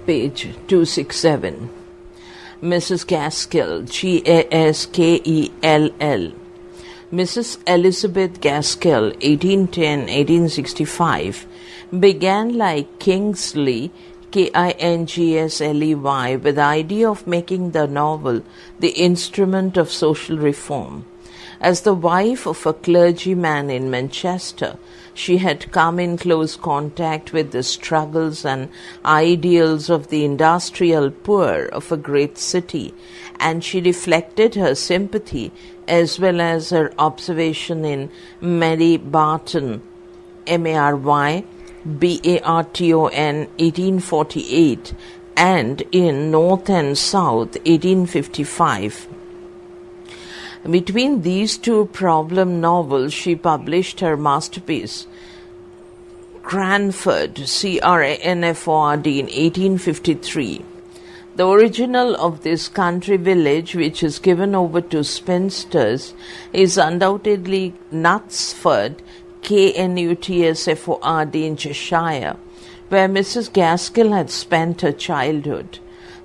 Page 267. Mrs. Gaskell, Gaskell. Mrs. Elizabeth Gaskell, 1810-1865, began like Kingsley, Kingsley, with the idea of making the novel the instrument of social reform. As the wife of a clergyman in Manchester, she had come in close contact with the struggles and ideals of the industrial poor of a great city, and she reflected her sympathy as well as her observation in Mary Barton, Marybarton, 1848, and in North and South, 1855. Between these two problem novels, she published her masterpiece, Cranford, Cranford, in 1853. The original of this country village, which is given over to spinsters, is undoubtedly Knutsford, Knutsford, in Cheshire, where Mrs. Gaskell had spent her childhood.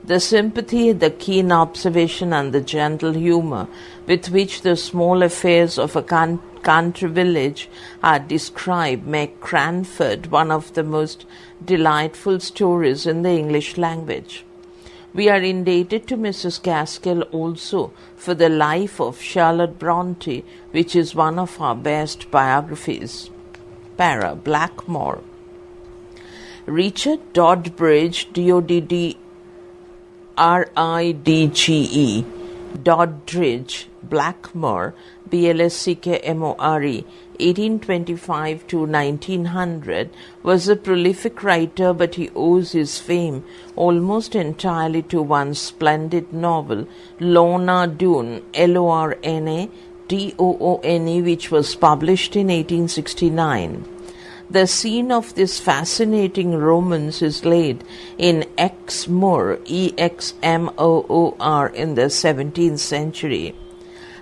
The sympathy, the keen observation, and the gentle humour with which the small affairs of a country village are described make Cranford one of the most delightful stories in the English language. We are indebted to Mrs. Gaskell also for the life of Charlotte Bronte, which is one of our best biographies. Para. Blackmore. Richard Doddridge, Doddridge, Doddridge, Blackmore, Blskmore, 1825 to 1900, was a prolific writer, but he owes his fame almost entirely to one splendid novel, Lorna Doone, Lorna Doone, which was published in 1869. The scene of this fascinating romance is laid in Exmoor, Exmoor, in the 17th century.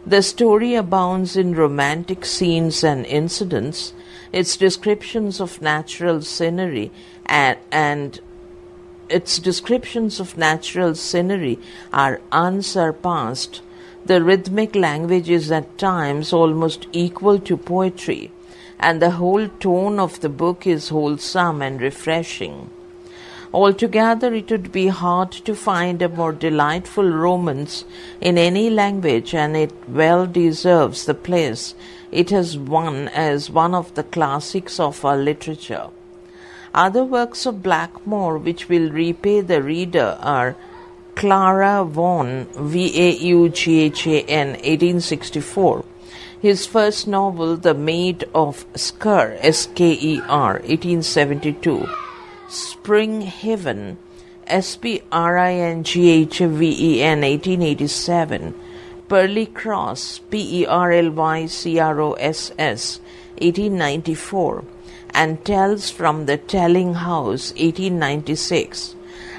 The story abounds in romantic scenes and incidents. Its descriptions of natural scenery and its descriptions of natural scenery are unsurpassed. The rhythmic language is at times almost equal to poetry, and the whole tone of the book is wholesome and refreshing. Altogether, it would be hard to find a more delightful romance in any language, and it well deserves the place it has won as one of the classics of our literature. Other works of Blackmore which will repay the reader are Clara Vaughan, Vaughan, 1864, his first novel, The Maid of Sker, Sker, 1872, Spring Heaven, Springhaven, 1887, Pearly Cross, Perlykross, 1894, and Tales from the Telling House, 1896.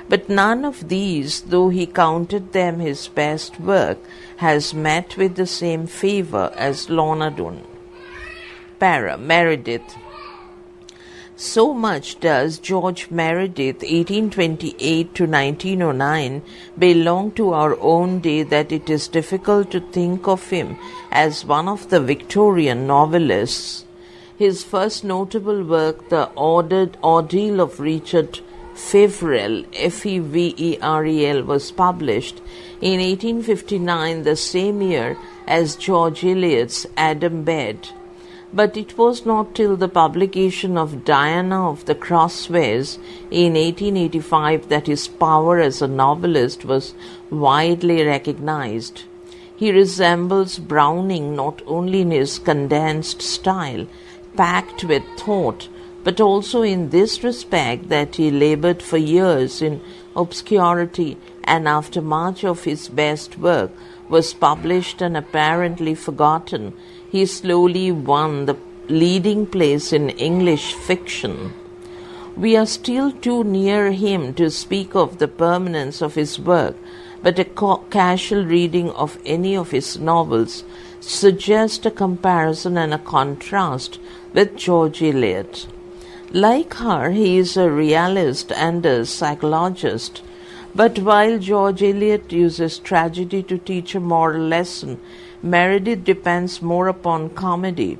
But none of these, though he counted them his best work, has met with the same favour as Lorna Doone. Para. Meredith. So much does George Meredith, 1828 to 1909, belong to our own day that it is difficult to think of him as one of the Victorian novelists. His first notable work, The Ordeal of Richard Feverel, Feverel, was published in 1859, the same year as George Eliot's Adam Bede. But it was not till the publication of Diana of the Crossways in 1885 that his power as a novelist was widely recognized. He resembles Browning not only in his condensed style, packed with thought, but also in this respect that he labored for years in obscurity, and after much of his best work was published and apparently forgotten, he slowly won the leading place in English fiction. We are still too near him to speak of the permanence of his work, but a casual reading of any of his novels suggests a comparison and a contrast with George Eliot. Like her, he is a realist and a psychologist. But while George Eliot uses tragedy to teach a moral lesson, Meredith depends more upon comedy,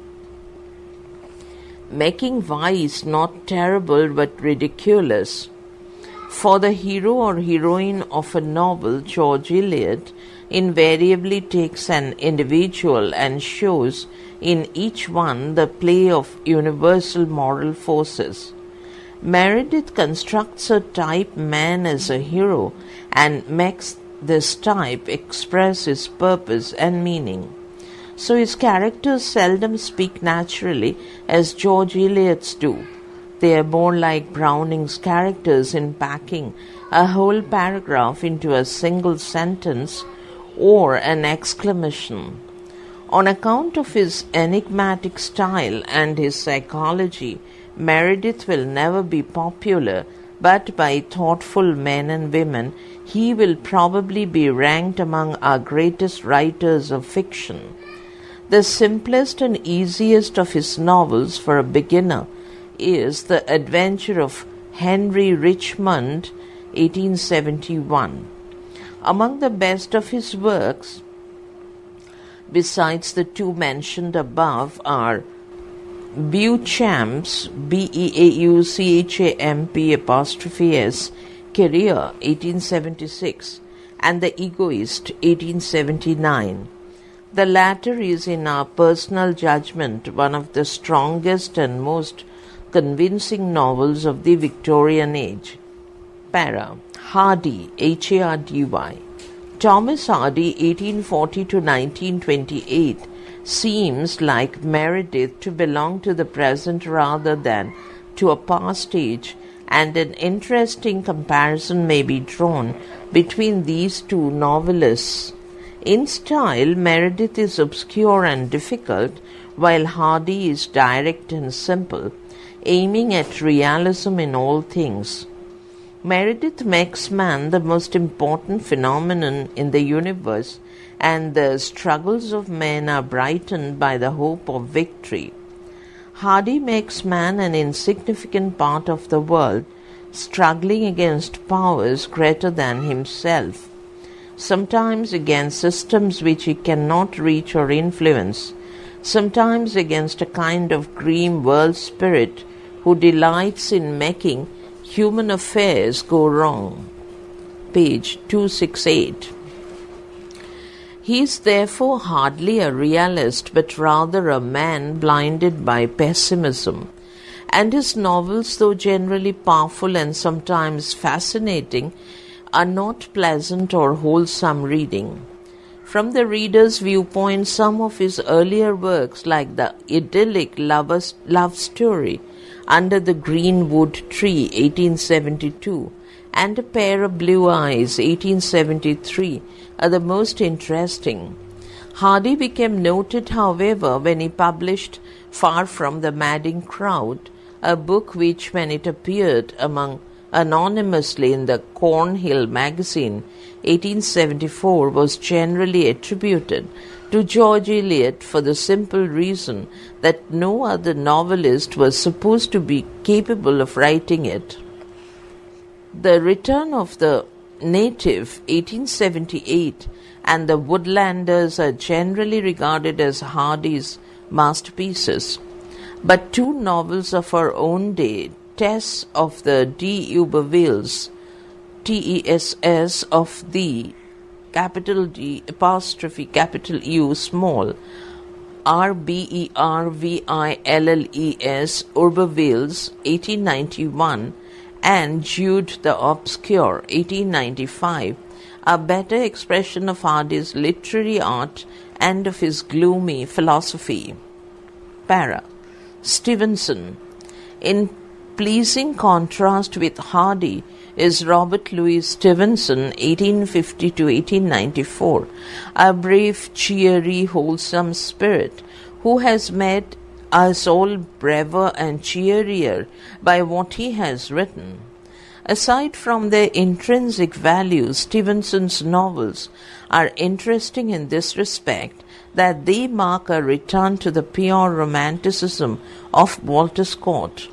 making vice not terrible but ridiculous. For the hero or heroine of a novel, George Eliot invariably takes an individual and shows in each one the play of universal moral forces. Meredith constructs a type man as a hero and makes this type express his purpose and meaning. So his characters seldom speak naturally as George Eliot's do. They are more like Browning's characters in packing a whole paragraph into a single sentence or an exclamation. On account of his enigmatic style and his psychology, Meredith will never be popular, but by thoughtful men and women, he will probably be ranked among our greatest writers of fiction. The simplest and easiest of his novels for a beginner is The Adventure of Henry Richmond, 1871. Among the best of his works, besides the two mentioned above, are Beauchamp's Beauchamp' Career, 1876, and The Egoist, 1879. The latter is, in our personal judgment, one of the strongest and most convincing novels of the Victorian age. Para. Hardy, Hardy. Thomas Hardy, 1840 to 1928, seems, like Meredith, to belong to the present rather than to a past age, and an interesting comparison may be drawn between these two novelists. In style, Meredith is obscure and difficult, while Hardy is direct and simple, aiming at realism in all things. Meredith makes man the most important phenomenon in the universe, and the struggles of men are brightened by the hope of victory. Hardy makes man an insignificant part of the world, struggling against powers greater than himself, sometimes against systems which he cannot reach or influence, sometimes against a kind of grim world spirit who delights in making human affairs go wrong. Page 268. He is therefore hardly a realist, but rather a man blinded by pessimism, and his novels, though generally powerful and sometimes fascinating, are not pleasant or wholesome reading. From the reader's viewpoint, some of his earlier works, like the idyllic love story Under the Greenwood Tree, 1872, and A Pair of Blue Eyes, 1873, are the most interesting. Hardy became noted, however, when he published Far from the Madding Crowd, a book which, when it appeared anonymously in the Cornhill magazine, 1874, was generally attributed to George Eliot for the simple reason that no other novelist was supposed to be capable of writing it. The Return of the Native, 1878, and The Woodlanders are generally regarded as Hardy's masterpieces. But two novels of our own day, Tess of the D'Urbervilles, TESS of the capital D apostrophe capital U small RBERVILLES Urbervilles, 1891, and Jude the Obscure, 1895, a better expression of Hardy's literary art and of his gloomy philosophy. Para. Stevenson. In pleasing contrast with Hardy is Robert Louis Stevenson, 1850 to 1894, a brave, cheery, wholesome spirit who has made us all braver and cheerier by what he has written. Aside from their intrinsic value, Stevenson's novels are interesting in this respect, that they mark a return to the pure romanticism of Walter Scott.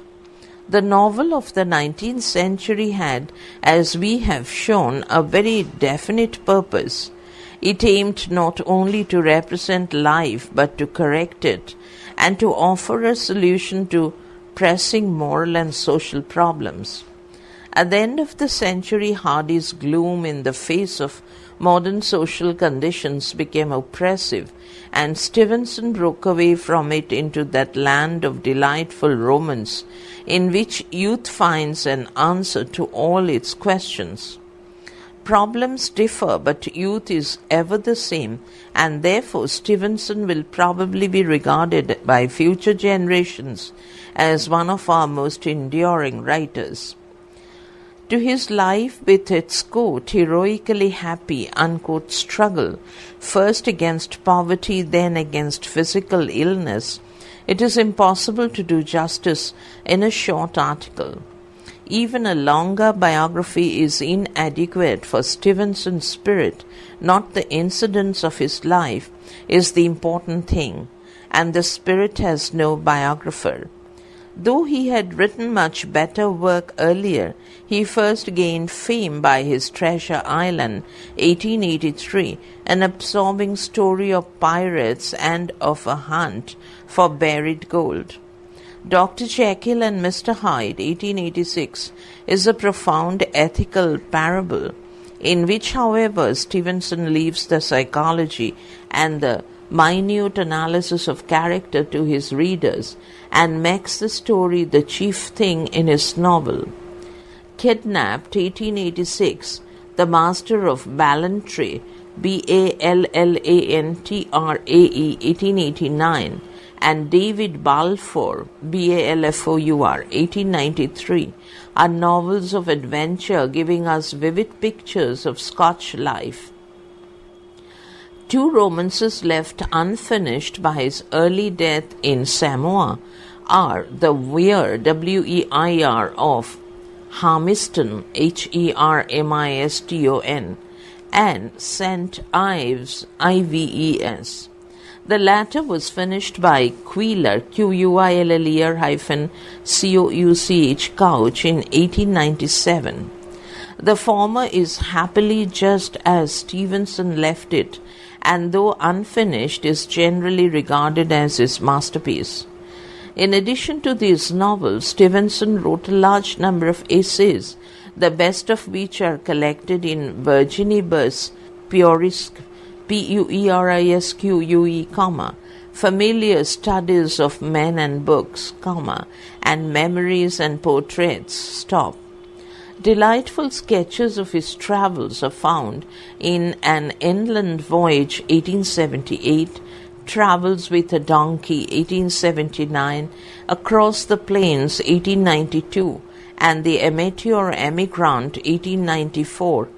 The novel of the 19th century had, as we have shown, a very definite purpose. It aimed not only to represent life but to correct it and to offer a solution to pressing moral and social problems. At the end of the century, Hardy's gloom in the face of modern social conditions became oppressive, and Stevenson broke away from it into that land of delightful romance in which youth finds an answer to all its questions. Problems differ, but youth is ever the same, and therefore Stevenson will probably be regarded by future generations as one of our most enduring writers. To his life with its quote, heroically happy, unquote, struggle, first against poverty, then against physical illness, it is impossible to do justice in a short article. Even a longer biography is inadequate, for Stevenson's spirit, not the incidents of his life, is the important thing, and the spirit has no biographer. Though he had written much better work earlier, he first gained fame by his Treasure Island, 1883, an absorbing story of pirates and of a hunt for buried gold. Dr. Jekyll and Mr. Hyde, 1886, is a profound ethical parable, in which, however, Stevenson leaves the psychology and the minute analysis of character to his readers and makes the story the chief thing in his novel. Kidnapped, 1886, the master of Ballantrae, Ballantrae, 1889, and David Balfour, Balfour, 1893, are novels of adventure giving us vivid pictures of Scotch life. Two romances left unfinished by his early death in Samoa are The Weir, W-E-I-R, of Harmiston, Hermiston, and St. Ives, Ives. The latter was finished by Quiller, Quiller-Couch, Couch, in 1897. The former is happily just as Stevenson left it, and though unfinished, is generally regarded as his masterpiece. In addition to these novels, Stevenson wrote a large number of essays, the best of which are collected in Virginibus Puerisque, Puerisque, Familiar Studies of Men and Books, and Memories and Portraits, Delightful sketches of his travels are found in An Inland Voyage, 1878, Travels with a Donkey, 1879, Across the Plains, 1892, and The Amateur Emigrant, 1894.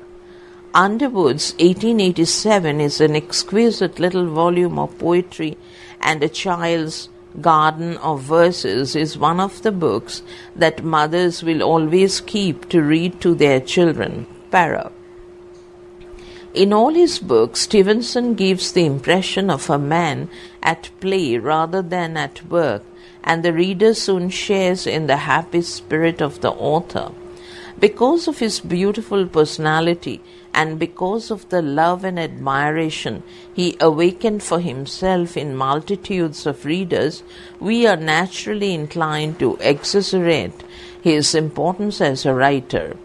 Underwood's 1887 is an exquisite little volume of poetry, and A Child's Garden of Verses is one of the books that mothers will always keep to read to their children. Para. In all his books, Stevenson gives the impression of a man at play rather than at work, and the reader soon shares in the happy spirit of the author. Because of his beautiful personality and because of the love and admiration he awakened for himself in multitudes of readers, we are naturally inclined to exaggerate his importance as a writer.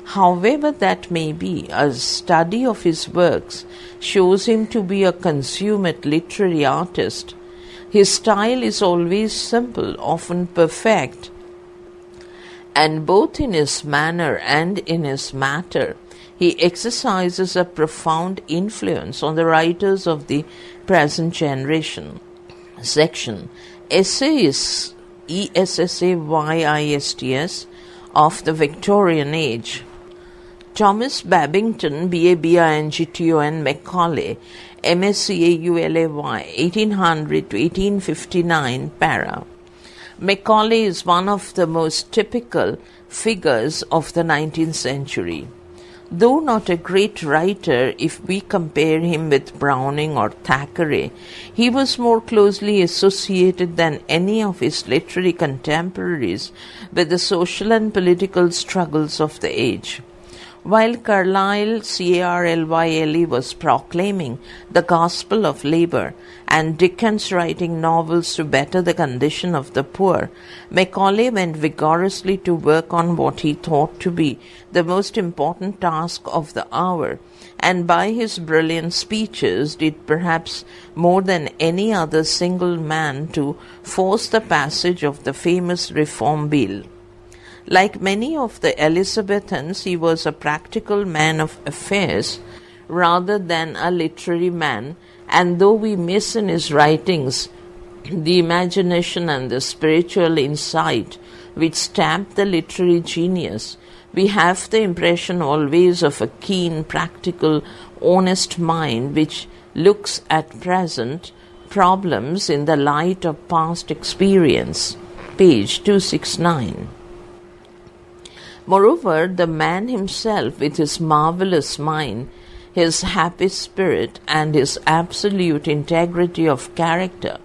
However that may be, a study of his works shows him to be a consummate literary artist. His style is always simple, often perfect, and both in his manner and in his matter, he exercises a profound influence on the writers of the present generation. Section. Essayists, Essayists, of the Victorian Age. Thomas Babington, Babington Macaulay, Macaulay, 1800 to 1859, para. Macaulay is one of the most typical figures of the 19th century. Though not a great writer, if we compare him with Browning or Thackeray, he was more closely associated than any of his literary contemporaries with the social and political struggles of the age. While Carlyle, Carlyle, was proclaiming the gospel of labor and Dickens writing novels to better the condition of the poor, Macaulay went vigorously to work on what he thought to be the most important task of the hour, and by his brilliant speeches did perhaps more than any other single man to force the passage of the famous Reform Bill. Like many of the Elizabethans, he was a practical man of affairs rather than a literary man, and though we miss in his writings the imagination and the spiritual insight which stamped the literary genius, we have the impression always of a keen, practical, honest mind which looks at present problems in the light of past experience. Page 269. Moreover, the man himself, with his marvelous mind, his happy spirit, and his absolute integrity of character,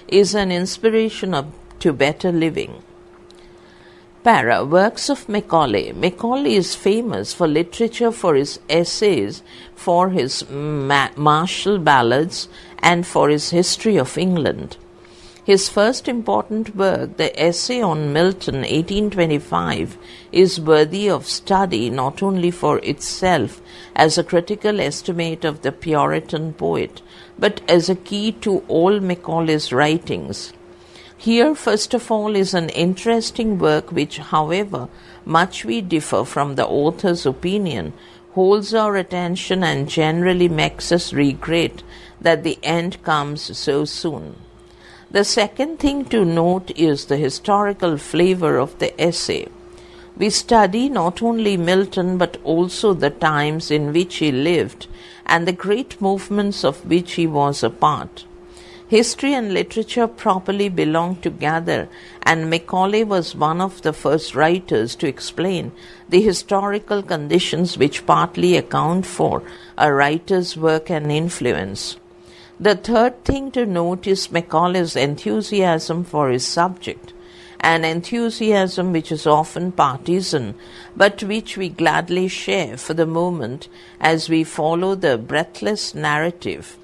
is an inspiration to better living. Para. Works of Macaulay. Macaulay is famous for literature, for his essays, for his martial ballads, and for his history of England. His first important work, the Essay on Milton, 1825, is worthy of study not only for itself as a critical estimate of the Puritan poet, but as a key to all Macaulay's writings. Here, first of all, is an interesting work which, however much we differ from the author's opinion, holds our attention and generally makes us regret that the end comes so soon. The second thing to note is the historical flavor of the essay. We study not only Milton but also the times in which he lived and the great movements of which he was a part. History and literature properly belong together, and Macaulay was one of the first writers to explain the historical conditions which partly account for a writer's work and influence. The third thing to note is Macaulay's enthusiasm for his subject, an enthusiasm which is often partisan, but which we gladly share for the moment as we follow the breathless narrative.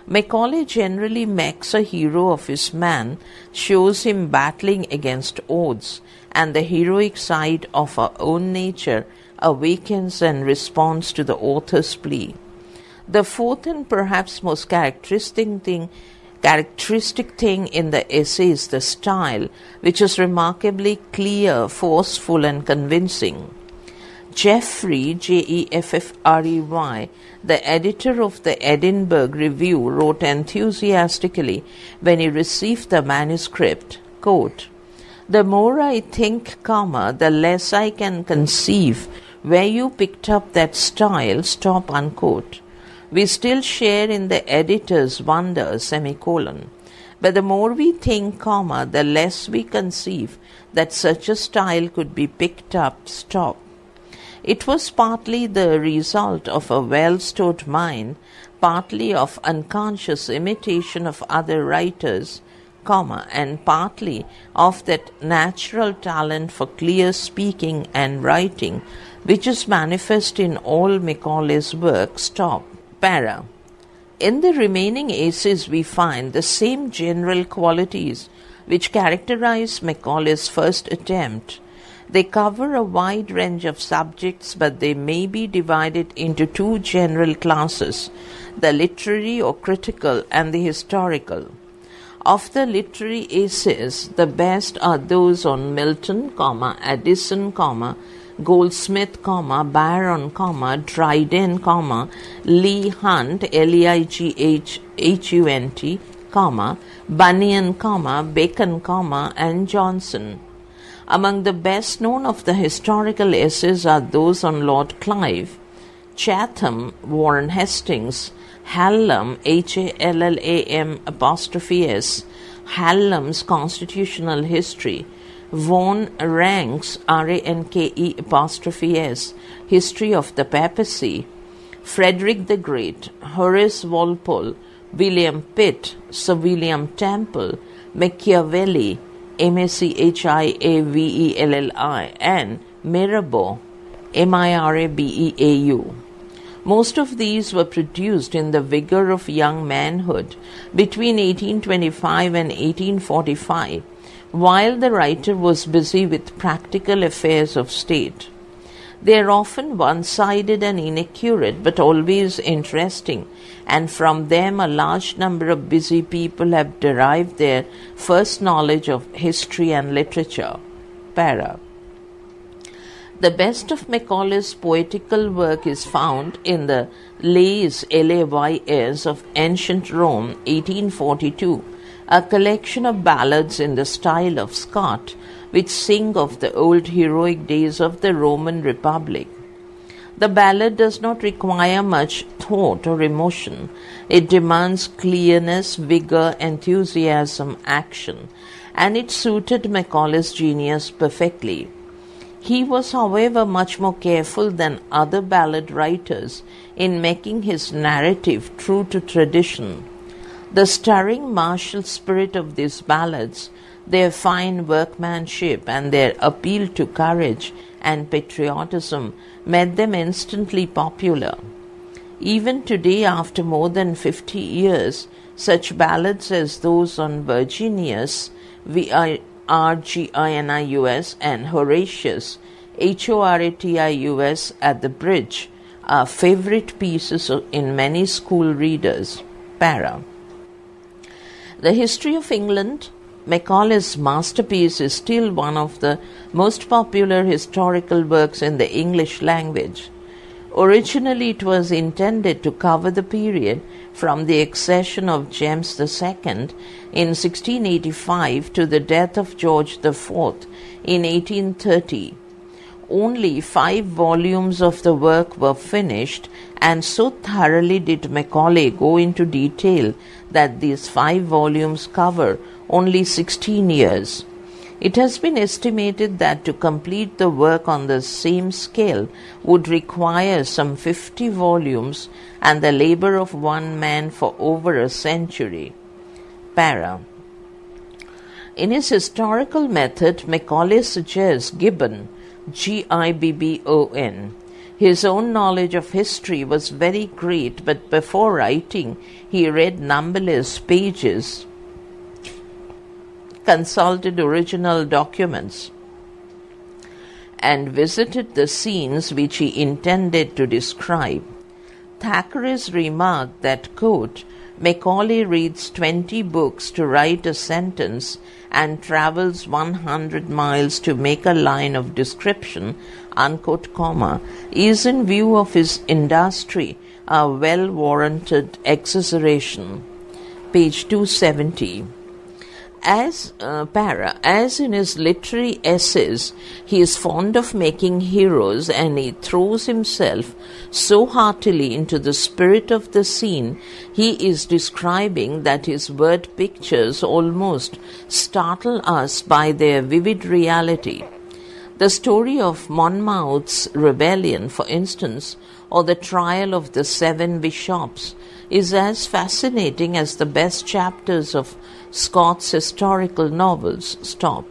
Macaulay generally makes a hero of his man, shows him battling against odds, and the heroic side of our own nature awakens and responds to the author's plea. The fourth and perhaps most characteristic thing in the essay is the style, which is remarkably clear, forceful, and convincing. Jeffrey, Jeffrey, the editor of the Edinburgh Review, wrote enthusiastically when he received the manuscript, quote, "The more I think, the less I can conceive where you picked up that style," stop, unquote. We still share in the editor's wonder, semicolon. But the more we think, the less we conceive that such a style could be picked up, stop. It was partly the result of a well-stored mind, partly of unconscious imitation of other writers, and partly of that natural talent for clear speaking and writing, which is manifest in all Macaulay's work, stop. Para. In the remaining essays we find the same general qualities which characterize Macaulay's first attempt. They cover a wide range of subjects, but they may be divided into two general classes, the literary or critical and the historical. Of the literary essays, the best are those on Milton, Addison, Goldsmith, Byron, Dryden, Leigh Hunt, Leighunt, Bunyan, Bacon, and Johnson. Among the best known of the historical essays are those on Lord Clive, Chatham, Warren Hastings, Hallam, Hallam', Hallam's Constitutional History, Vaughan Rank's Ranke', History of the Papacy, Frederick the Great, Horace Walpole, William Pitt, Sir William Temple, Machiavelli, Machiavelli, and Mirabeau, Mirabeau. Most of these were produced in the vigor of young manhood between 1825 and 1845, while the writer was busy with practical affairs of state. They are often one-sided and inaccurate, but always interesting, and from them a large number of busy people have derived their first knowledge of history and literature. Para. The best of Macaulay's poetical work is found in the Lays, Lays of Ancient Rome, 1842, a collection of ballads in the style of Scott, which sing of the old heroic days of the Roman Republic. The ballad does not require much thought or emotion. It demands clearness, vigor, enthusiasm, action, and it suited Macaulay's genius perfectly. He was, however, much more careful than other ballad writers in making his narrative true to tradition. The stirring martial spirit of these ballads, their fine workmanship, and their appeal to courage and patriotism made them instantly popular. Even today, after more than 50 years, such ballads as those on Virginius, Virginius, and Horatius, Horatius, at the bridge, are favorite pieces in many school readers. Para. The History of England, Macaulay's masterpiece, is still one of the most popular historical works in the English language. Originally, it was intended to cover the period from the accession of James II in 1685 to the death of George IV in 1830. Only 5 volumes of the work were finished, and so thoroughly did Macaulay go into detail that these 5 volumes cover only 16 years. It has been estimated that to complete the work on the same scale would require some 50 volumes and the labor of one man for over a century. Para. In his historical method, Macaulay suggests Gibbon, Gibbon. His own knowledge of history was very great, but before writing, he read numberless pages, consulted original documents, and visited the scenes which he intended to describe. Thackeray's remark that, quote, Macaulay reads 20 books to write a sentence and travels 100 miles to make a line of description, unquote, comma, is in view of his industry a well-warranted exaggeration. Page 270. As in his literary essays, he is fond of making heroes, and he throws himself so heartily into the spirit of the scene he is describing that his word pictures almost startle us by their vivid reality. The story of Monmouth's rebellion, for instance, or the trial of the 7 bishops, is as fascinating as the best chapters of Scott's historical novels. Stop.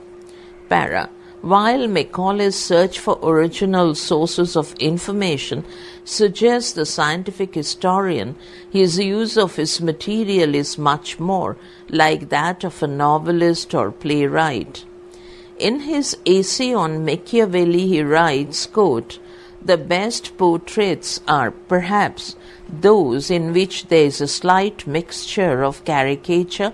Para. While Macaulay's search for original sources of information suggests the scientific historian, his use of his material is much more like that of a novelist or playwright. In his essay on Machiavelli, he writes, quote, the best portraits are perhaps those in which there is a slight mixture of caricature,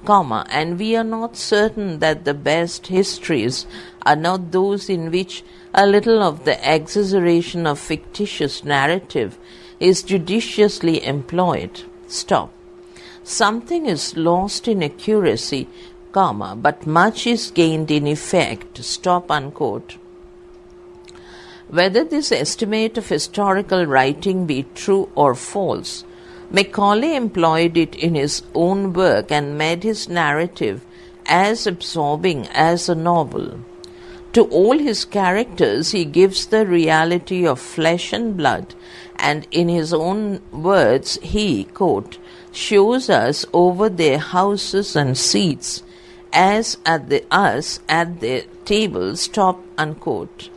comma, and we are not certain that the best histories are not those in which a little of the exaggeration of fictitious narrative is judiciously employed. Stop. Something is lost in accuracy, comma, but much is gained in effect. Stop, unquote. Whether this estimate of historical writing be true or false, Macaulay employed it in his own work and made his narrative as absorbing as a novel. To all his characters he gives the reality of flesh and blood, and in his own words he, quote, shows us over their houses and seats as at us at their tables, stop, unquote.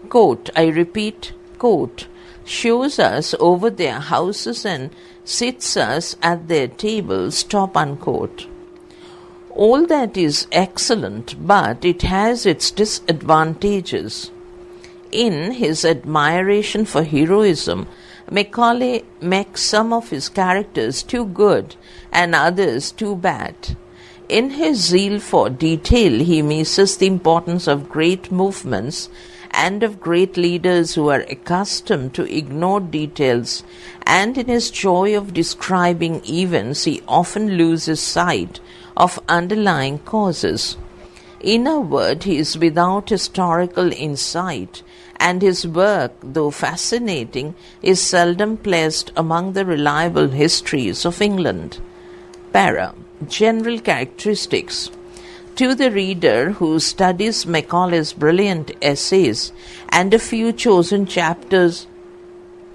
Quote, I repeat, quote, shows us over their houses and sits us at their tables, stop, unquote. All that is excellent, but it has its disadvantages. In his admiration for heroism, Macaulay makes some of his characters too good and others too bad. In his zeal for detail, he misses the importance of great movements and of great leaders who are accustomed to ignore details, and in his joy of describing events, he often loses sight of underlying causes. In a word, he is without historical insight, and his work, though fascinating, is seldom placed among the reliable histories of England. Para. General characteristics. To the reader who studies Macaulay's brilliant essays and a few chosen chapters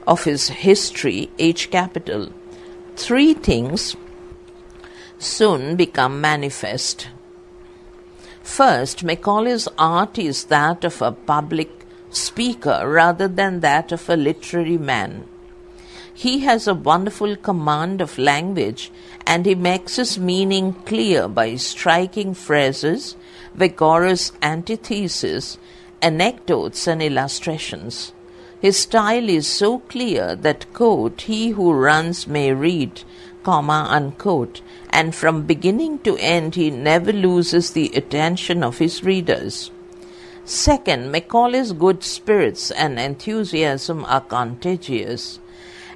of his history, H capital, three things soon become manifest. First, Macaulay's art is that of a public speaker rather than that of a literary man. He has a wonderful command of language, and he makes his meaning clear by striking phrases, vigorous antitheses, anecdotes, and illustrations. His style is so clear that, quote, he who runs may read, comma, unquote, and from beginning to end he never loses the attention of his readers. Second, Macaulay's good spirits and enthusiasm are contagious.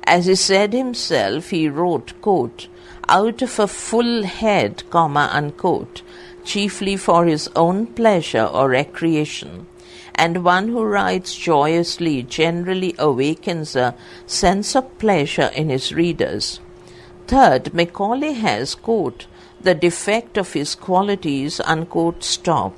As he said himself, he wrote, quote, out of a full head, comma, unquote, chiefly for his own pleasure or recreation, and one who writes joyously generally awakens a sense of pleasure in his readers. Third, Macaulay has, quote, the defect of his qualities, unquote, stop.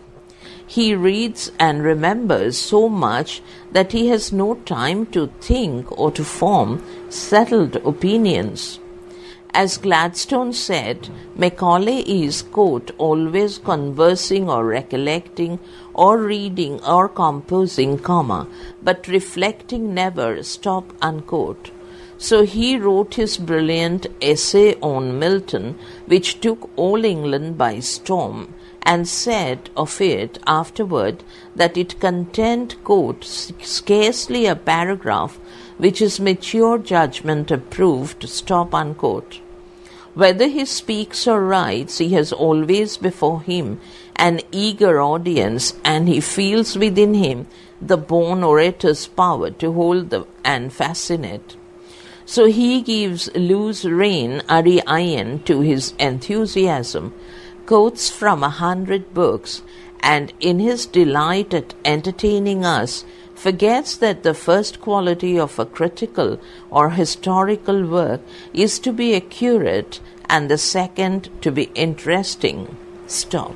He reads and remembers so much that he has no time to think or to form settled opinions. As Gladstone said, Macaulay is, quote, always conversing or recollecting or reading or composing, comma, but reflecting never, stop, unquote. So he wrote his brilliant essay on Milton, which took all England by storm, and said of it afterward that it contained, quote, scarcely a paragraph which his mature judgment approved, stop, unquote. Whether he speaks or writes, he has always before him an eager audience, and he feels within him the born orator's power to hold and fascinate. So he gives loose rein, iron, to his enthusiasm, quotes from 100 books, and in his delight at entertaining us, forgets that the first quality of a critical or historical work is to be accurate, and the second to be interesting. Stop.